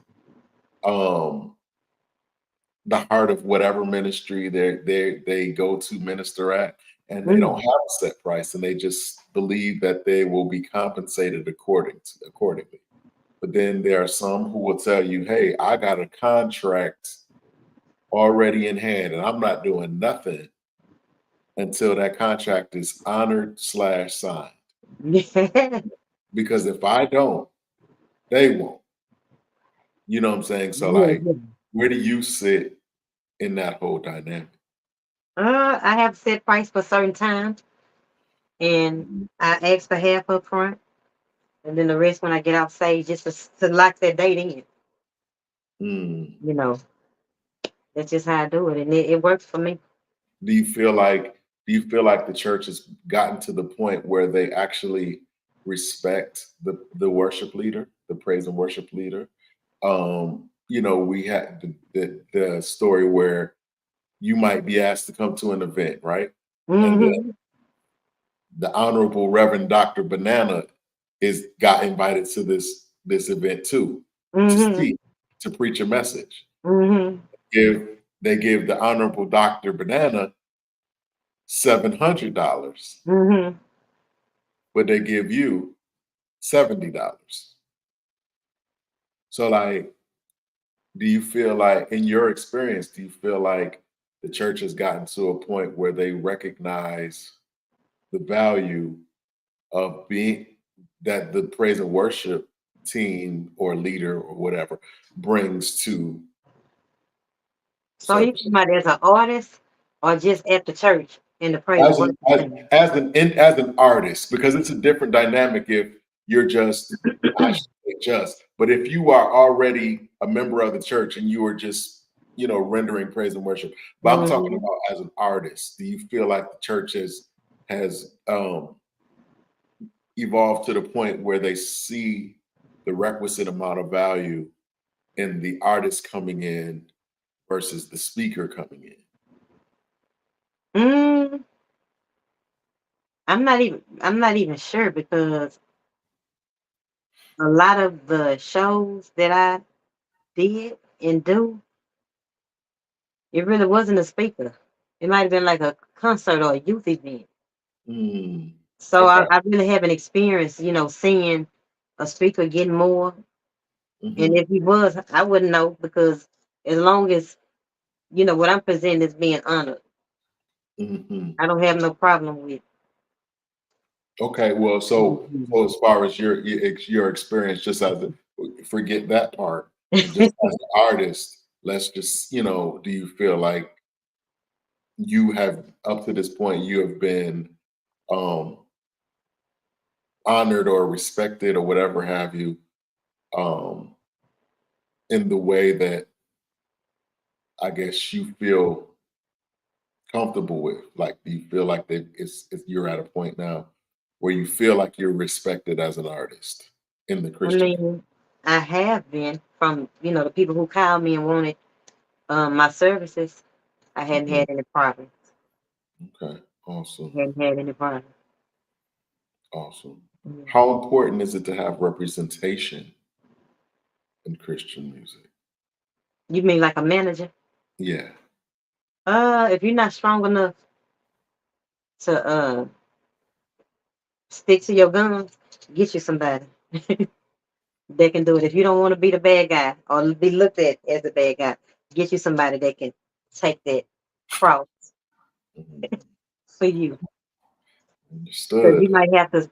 um, the heart of whatever ministry they go to minister at, and they don't Mm. have a set price, and they just believe that they will be compensated accordingly. But then there are some who will tell you, hey, I got a contract already in hand and I'm not doing nothing until that contract is honored slash signed. Yeah. Because if I don't, they won't. You know what I'm saying? So Yeah, like, yeah. where do you sit in that whole dynamic? I have set price for certain times, and Mhm. I ask for half up front, and then the rest when I get off stage, just to lock that date in. Mm. You know, that's just how I do it, and it works for me. Do you feel like the church has gotten to the point where they actually respect the worship leader, the praise and worship leader? We had the story where you might be asked to come to an event, right? And then Hmm. the Honorable Reverend Dr. Banana is got invited to this event too, to Hmm. speak, to preach a message. Hmm. Give They give the Honorable Dr. Banana $700, Hmm. but they give you $70. So like, do you feel like, in your experience, do you feel like the church has gotten to a point where they recognize the value of being that the praise and worship team or leader or whatever brings to So you service? talking about as an artist, or just at the church in the praise and as an worship as, thing? as an artist, because it's a different dynamic if you're just, I should say just, but if you are already a member of the church and you are just, rendering praise and worship. But I'm talking Hmm. about as an artist. Do you feel like the church has evolved to the point where they see the requisite amount of value in the artist coming in versus the speaker coming in? Mm, I'm not even sure, because a lot of the shows that I did and do, it really wasn't a speaker. It might have been like a concert or a youth event. Mm, So I, okay. I really haven't experienced, seeing a speaker getting more. And Hmm. if he was, I wouldn't know, because as long as, what I'm presenting is being honored, Hmm. I don't have no problem with. Okay, well, Mhm. so as far as your experience, just as forget that part, and just as an artist, let's just, do you feel like you have, up to this point, you have been um honored or respected or whatever have you, um in the way that I guess you feel comfortable with? Like, do you feel like that it's you're at a point now where you feel like you're respected as an artist in the I Christian? mean, I have been from, the people who called me and wanted my services. I hadn't Mhm. had any problems. Okay, awesome, Hadn't had any problems. awesome. Mhm. How important is it to have representation in Christian music? You mean like a manager? Yeah. If you're not strong enough to stick to your guns, get you somebody that can do it. If you don't want to be the bad guy or be looked at as the bad guy, get you somebody that can take that cross Mhm. for you. Because you Understood. might have to,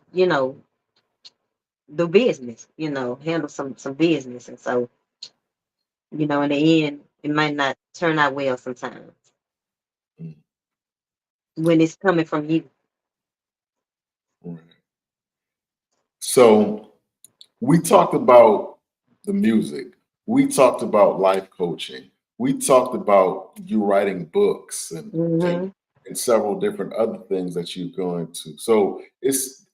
do business, handle some business. And so, in the end, it might not turn out well sometimes Mm, when it's coming from you. right. So we talked about the music. We talked about life coaching. We talked about you writing books Hmm. and several different other things that you're going to. So it's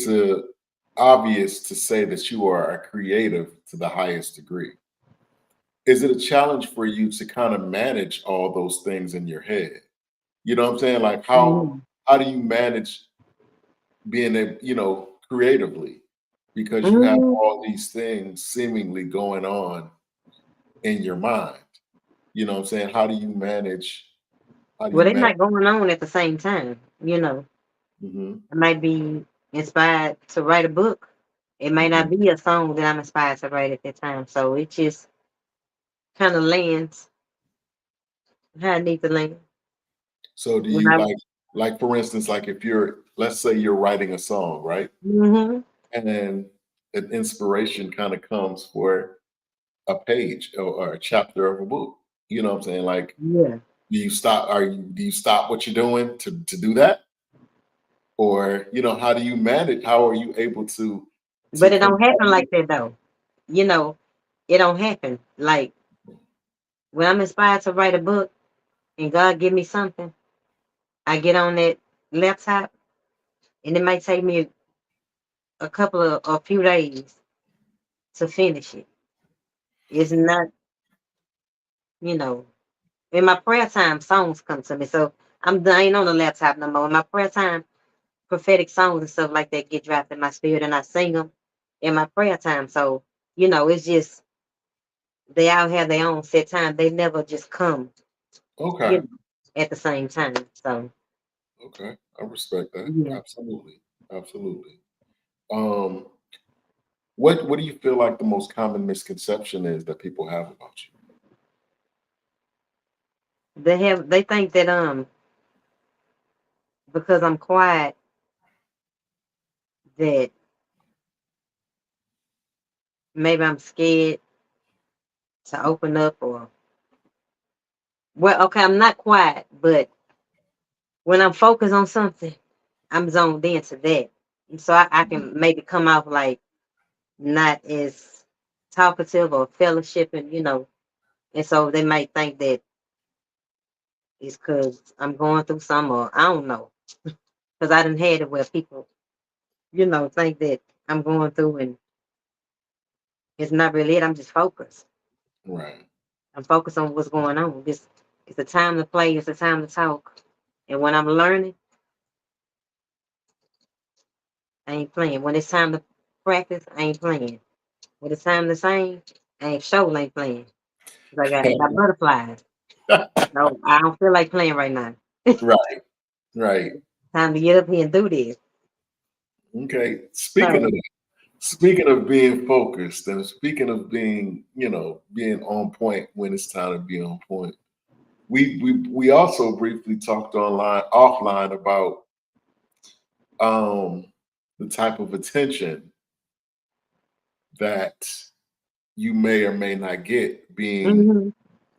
a obvious to say that you are a creative to the highest degree. Is it a challenge for you to kind of manage all those things in your head? You know what I'm saying? Like, Hmm. how do you manage being a, creatively, because you have Hmm. all these things seemingly going on in your mind? You know what I'm saying? How do Well, you they're manage? not going on at the same time. Mhm. I might be inspired to write a book, It may not Mhm. be a song that I'm inspired to write at that time. So it just kind of lands how I need to land. So do When you I like for instance, like if you're let's say you're writing a song, right? hmm And then an inspiration kind of comes for a page or a chapter of a book. You know what I'm saying? Like, yeah. do you stop what you're doing to do that? Or, how do you manage? How are you able to But it don't happen combine? like that though. You know, it don't happen. Like when I'm inspired to write a book and God give me something, I get on that laptop and it might take me a couple of a few days to finish it. It's not, you know, in my prayer time, songs come to me. So I ain't on the laptop no more. In my prayer time, prophetic songs and stuff like that get dropped in my spirit and I sing them in my prayer time. So, it's just they all have their own set time. They never just come, you Okay. know, at the same time. So Okay. I respect that. yeah. Absolutely. Absolutely. Um, what do you feel like the most common misconception is that people have about you? They think that because I'm quiet that maybe I'm scared to open up or well, okay, I'm not quiet, but when I'm focused on something, I'm zoned into that. And so I Mhm. can maybe come off like not as talkative or fellowshipping, and so they might think that it's because I'm going through some or I don't know. Because I didn't had it where people, think that I'm going through and it's not really it. I'm just focused. Right. I'm focused on what's going on. This it's a time to play, it's a time to talk. And when I'm learning, I ain't playing. When it's time to practice, I ain't playing. When it's time to sing, I ain't playing. 'Cause I got butterflies. No, I don't feel like playing right now. Right. Right. Time to get up here and do this. Okay. So Speaking of being focused and speaking of being, being on point when it's time to be on point, we also briefly talked offline about um the type of attention that you may or may not get being hmm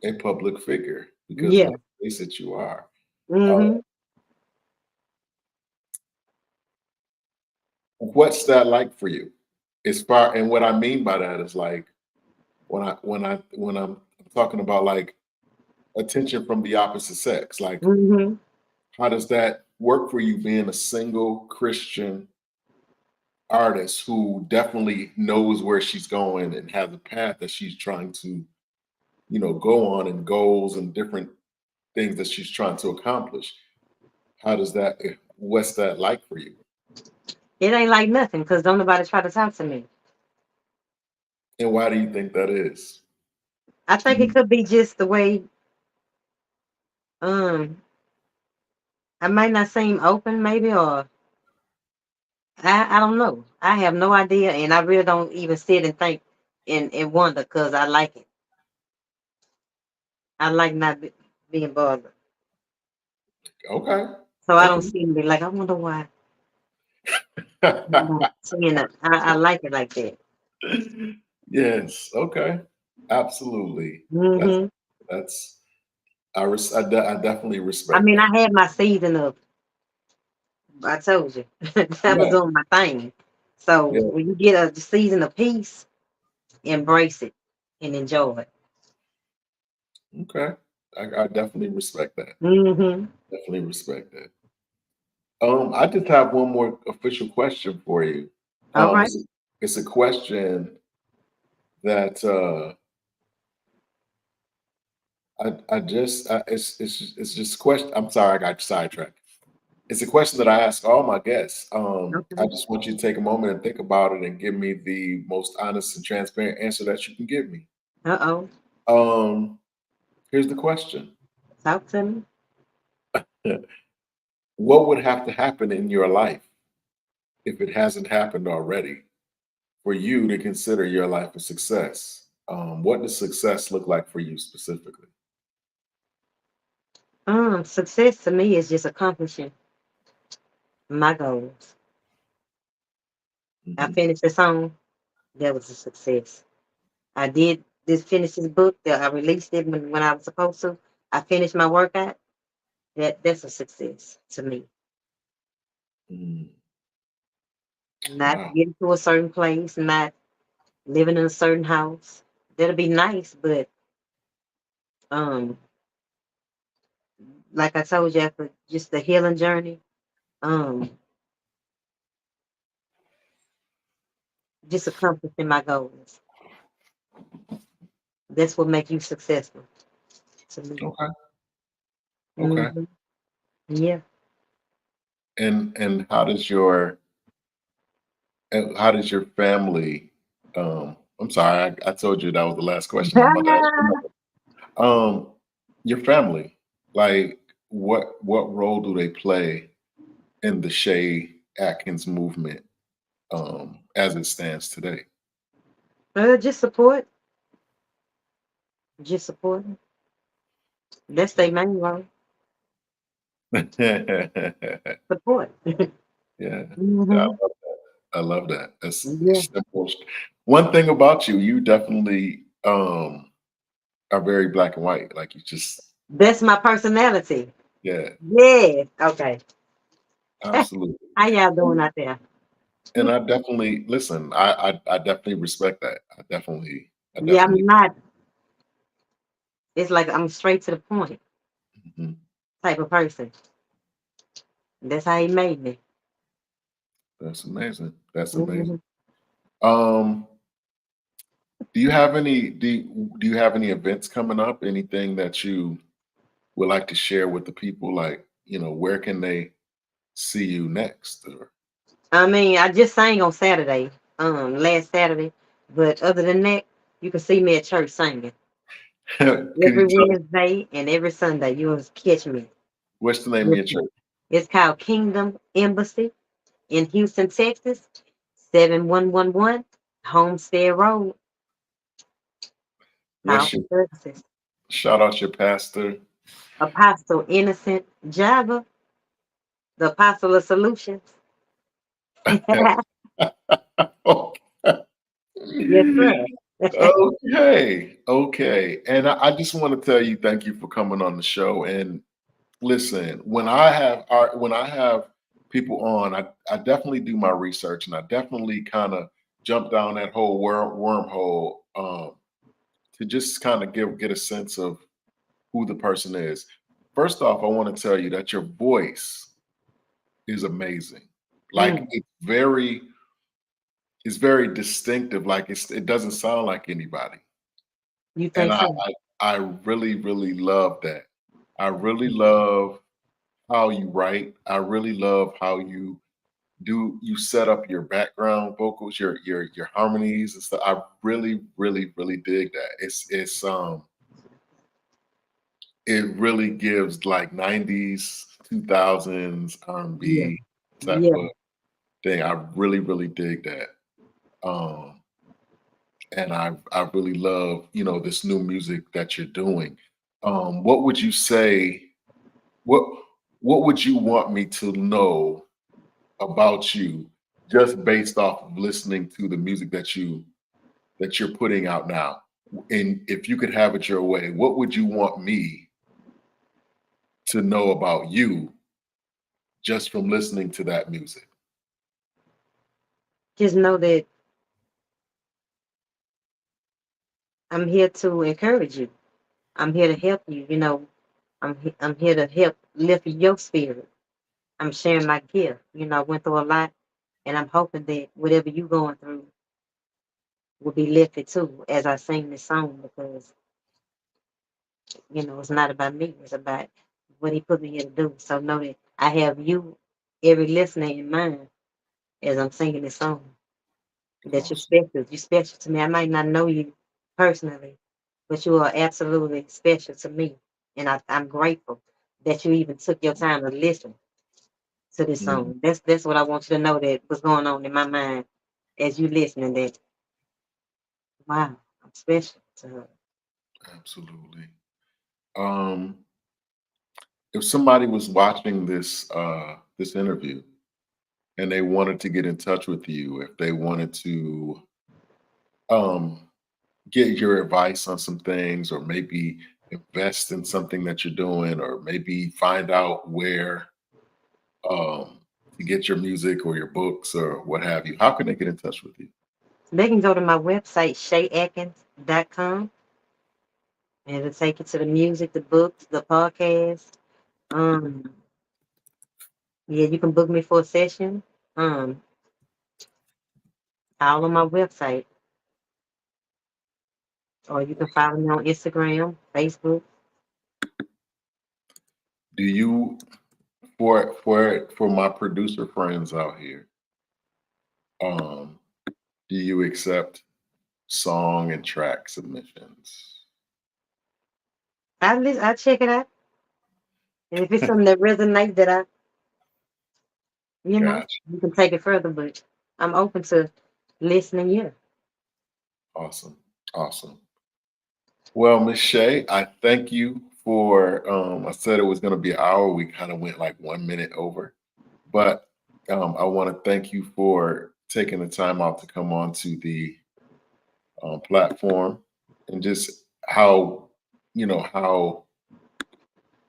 a public figure because yeah. let's face it, you are. Uh, hmm what's that like for you? And what I mean by that is like when I'm talking about like attention from the opposite sex, like hmm how does that work for you being a single Christian artist who definitely knows where she's going and has a path that she's trying to, go on and goals and different things that she's trying to accomplish? What's that like for you? It ain't like nothing because don't nobody try to talk to me. And why do you think that is? I Do think it you could be just the way um I might not seem open maybe or I don't know. I have no idea and I really don't even sit and think and wonder because I like it. I like not being bothered. okay. So I don't Okay. see and be like, I wonder why I'm not seeing it. I like it like that. Yes, okay. Absolutely. That's hmm that's I definitely I respect mean, that. I had my season of, I told you, I was Yeah, doing my thing. So yeah, when you get a season of peace, embrace it and enjoy it. okay. I definitely respect that. hmm Definitely respect that. I just have one more official question for you. All right. It's a question that it's just a question. I'm sorry, I got sidetracked. It's a question that I ask all my guests. I Okay. just want you to take a moment and think about it and give me the most honest and transparent answer that you can give me. Uh-oh. Um, Here's the question. Talk to me. What would have to happen in your life if it hasn't happened already for you to consider your life a success? What does success look like for you specifically? Success to me is just accomplishing my goals. I Hmm. finished the song, that was a success. I did this finish this book that I released it when I was supposed to. I finished my workout. That's a success to me. Mm. Not Wow. getting to a certain place, not living in a certain house. That'll be nice, but um, like I told you, after just the healing journey, um, just accomplishing my goals. That's what makes you successful to me. Okay. Okay. Hmm. Yeah. And how does your family I'm sorry, I told you that was the last question I'm about to ask. Um, your family, like what role do they play in the Shea Atkins movement as it stands today? Just support, just support. That's their main role. Yeah, Support. yeah, Hmm. I love that. That's Yeah. simple. One thing about you, you definitely are very black and white. Like you just, That's my personality. yeah, Yes. Okay. absolutely. How y'all doing out there? And I definitely listen. I definitely respect that. I Yeah, definitely. I'm not. It's like I'm straight to the point Mhm. type of person. That's how he made me. That's amazing. That's amazing. Hmm. Um, do you have any do you have any events coming up? Anything that you would like to share with the people? Like, where can they see you next? Or I mean, I just sang on Saturday, last Saturday. But other than that, you can see me at church singing can every you tell us Wednesday and every Sunday. You will catch me. what's the name of your Listen. church? It's called Kingdom Embassy in Houston, Texas, 7111 Homestead Road. What's your Powerful services. shout out your pastor? Apostle Innocent Java, the Apostle of Solutions. Yes, sir. Okay, okay. And I just want to tell you thank you for coming on the show. And listen, when I have people on, I definitely do my research and I definitely kind of jump down that whole wormhole to just kind of get a sense of who the person is. First off, I want to tell you that your voice is amazing. Like Mm, it's very distinctive. Like it doesn't sound like anybody. you And think so? I really, really love that. I really love how you write. I really love how you set up your background vocals, your harmonies and stuff. I really, really, really dig that. It really gives like 90s, 2000s Yeah. R&B type Yeah. of thing. I really, really dig that. Um and I really love, this new music that you're doing. What would you say what what would you want me to know about you just based off of listening to the music that you're putting out now? And if you could have it your way, what would you want me to know about you just from listening to that music? Just know that I'm here to encourage you. I'm here to help you. I'm here to help lift your spirit. I'm sharing my gift. I went through a lot, and I'm hoping that whatever you going through will be lifted too as I sing this song because it's not about me. It's about what he put me here to do. So know that I have you, every listener in mind as I'm singing this song. That you're Awesome. special. You're special to me. I might not know you personally, but you are absolutely special to me. And I'm grateful that you even took your time to listen to this Mm, song. That's what I want you to know that was going on in my mind as you listening that, wow, I'm special to her. Absolutely. Um, if somebody was watching this interview and they wanted to get in touch with you, if they wanted to um get your advice on some things, or maybe invest in something that you're doing, or maybe find out where um to get your music or your books or what have you, how can they get in touch with you? They can go to my website, SheiAtkins.com, and it'll take you to the music, the books, the podcast. Um, yeah, you can book me for a session. Um, all on my website, or you can follow me on Instagram, Facebook. Do you, for my producer friends out here, um do you accept song and track submissions? I check it out, and if it's something that resonates, that Gotcha. you can take it further. But I'm open to listening. Yeah, Awesome. Awesome. Well, Miss Shea, I thank you for I said it was going to be an hour. We kind of went like 1 minute over, but I want to thank you for taking the time out to come on to the platform, and just how, how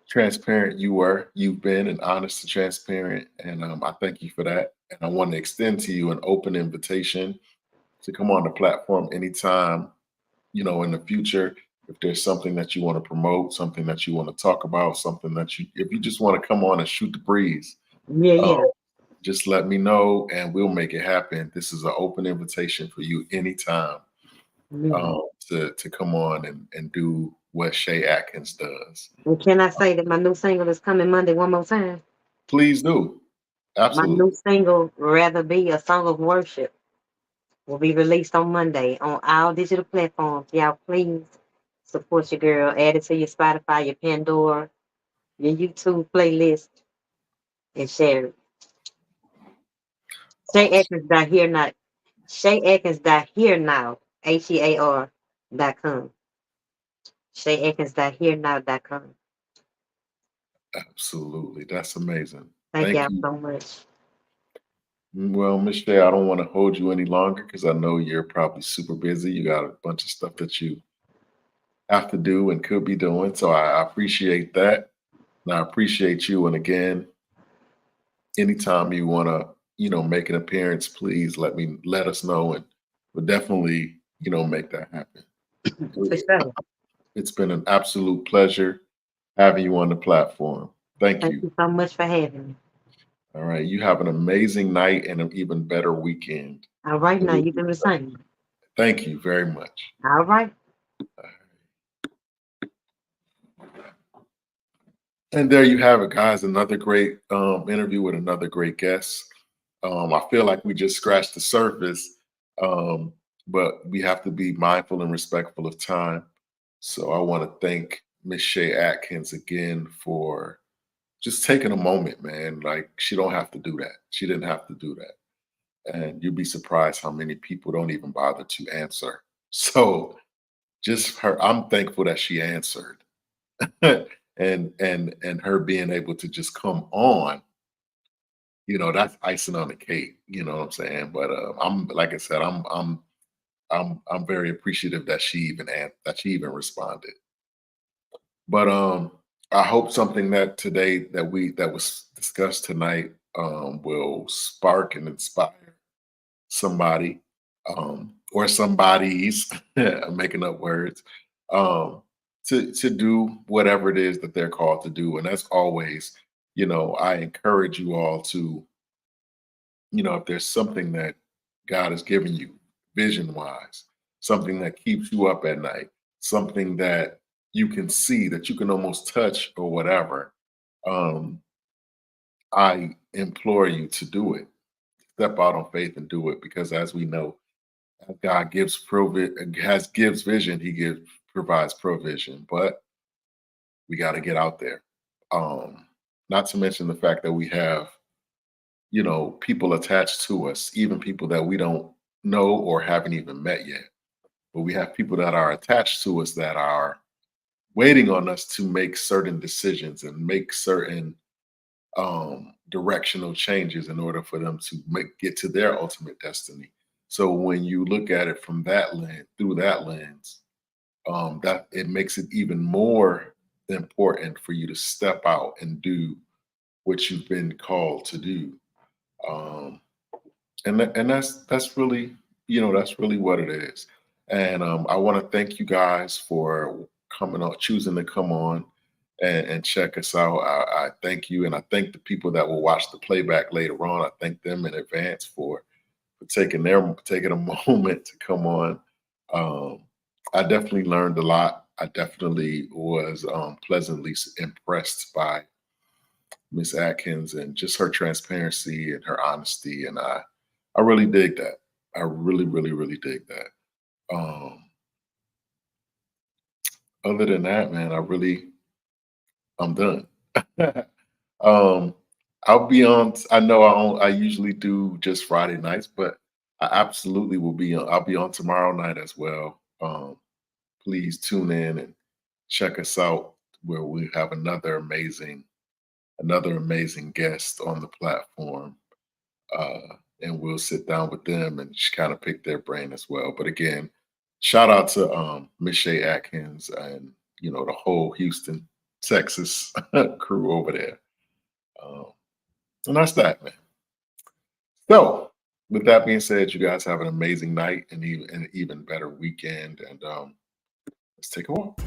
transparent you've been, and honest and transparent. And I thank you for that. And I want to extend to you an open invitation to come on the platform anytime, in the future. If there's something that you want to promote, something that you want to talk about, something that if you just want to come on and shoot the breeze, yeah, uh, yeah, just let me know and we'll make it happen. This is an open invitation for you anytime, yeah. to come on and do what Shea Atkins does. And can I say that my new single is coming Monday one more time? Please do. My new Absolutely. single, Rather Be a Song of Worship, will be released on Monday on all digital platforms. Y'all, please support your girl. Add it to your Spotify, your Pandora, your YouTube playlist, and share it. Shay Awesome. Atkins dot here now. Shay Atkins dot here now. HEAR.com. Shay Atkins dot here now.com. Absolutely. That's amazing. Thank Thank y'all you. so much. Well, Miss Shea, I don't want to hold you any longer because I know you're probably super busy. You got a bunch of stuff that you have to do and could be doing. So I appreciate that. And I appreciate you. And again, anytime you want to, make an appearance, please let us know, and we'll definitely, make that happen. For sure. It's been an absolute pleasure having you on the platform. Thank Thank you. you so much for having me. All right. You have an amazing night and an even better weekend. All right, And now we'll you be do the in touch. same. Thank you very much. All right. And there you have it, guys. Another great interview with another great guest. I feel like we just scratched the surface, um, but we have to be mindful and respectful of time. So I want to thank Miss Shea Atkins again for just taking a moment, man. Like, she don't have to do that. She didn't have to do that. And you'd be surprised how many people don't even bother to answer. So just her, I'm thankful that she answered. And her being able to just come on, that's icing on the cake. You know what I'm saying? But I'm, like I said, I'm very appreciative that she even responded. But I hope something that today that was discussed tonight will spark and inspire somebody, or somebody's, I'm making up words, um, to do whatever it is that they're called to do. And that's always, I encourage you all to, if there's something that God has given you vision wise, something that keeps you up at night, something that you can see, that you can almost touch or whatever, um, I implore you to do it. Step out on faith and do it, because as we know, God gives vision, he provides provision, but we got to get out there. Not to mention the fact that we have, people attached to us, even people that we don't know or haven't even met yet. But we have people that are attached to us that are waiting on us to make certain decisions and make certain directional changes in order for them to get to their ultimate destiny. So when you look at it from that lens, through that lens, that it makes it even more important for you to step out and do what you've been called to do. Um, and that's really, that's really what it is. And I want to thank you guys for coming on, choosing to come on and check us out. I thank you, and I thank the people that will watch the playback later on. I thank them in advance for taking a moment to come on. um, I definitely learned a lot. I definitely was pleasantly impressed by Miss Atkins and just her transparency and her honesty. And I really dig that. I really, really, really dig that. Um, Other than that, man, I'm done. um, I'll be on. I know I usually do just Friday nights, but I absolutely will be on. I'll be on tomorrow night as well. Please tune in and check us out where we have another amazing guest on the platform. And we'll sit down with them and just kind of pick their brain as well. But again, shout out to Miss Shei Atkins and the whole Houston, Texas crew over there. Um, and that's that, man. So, with that being said, you guys have an amazing night and even an even better weekend. And let's take a walk.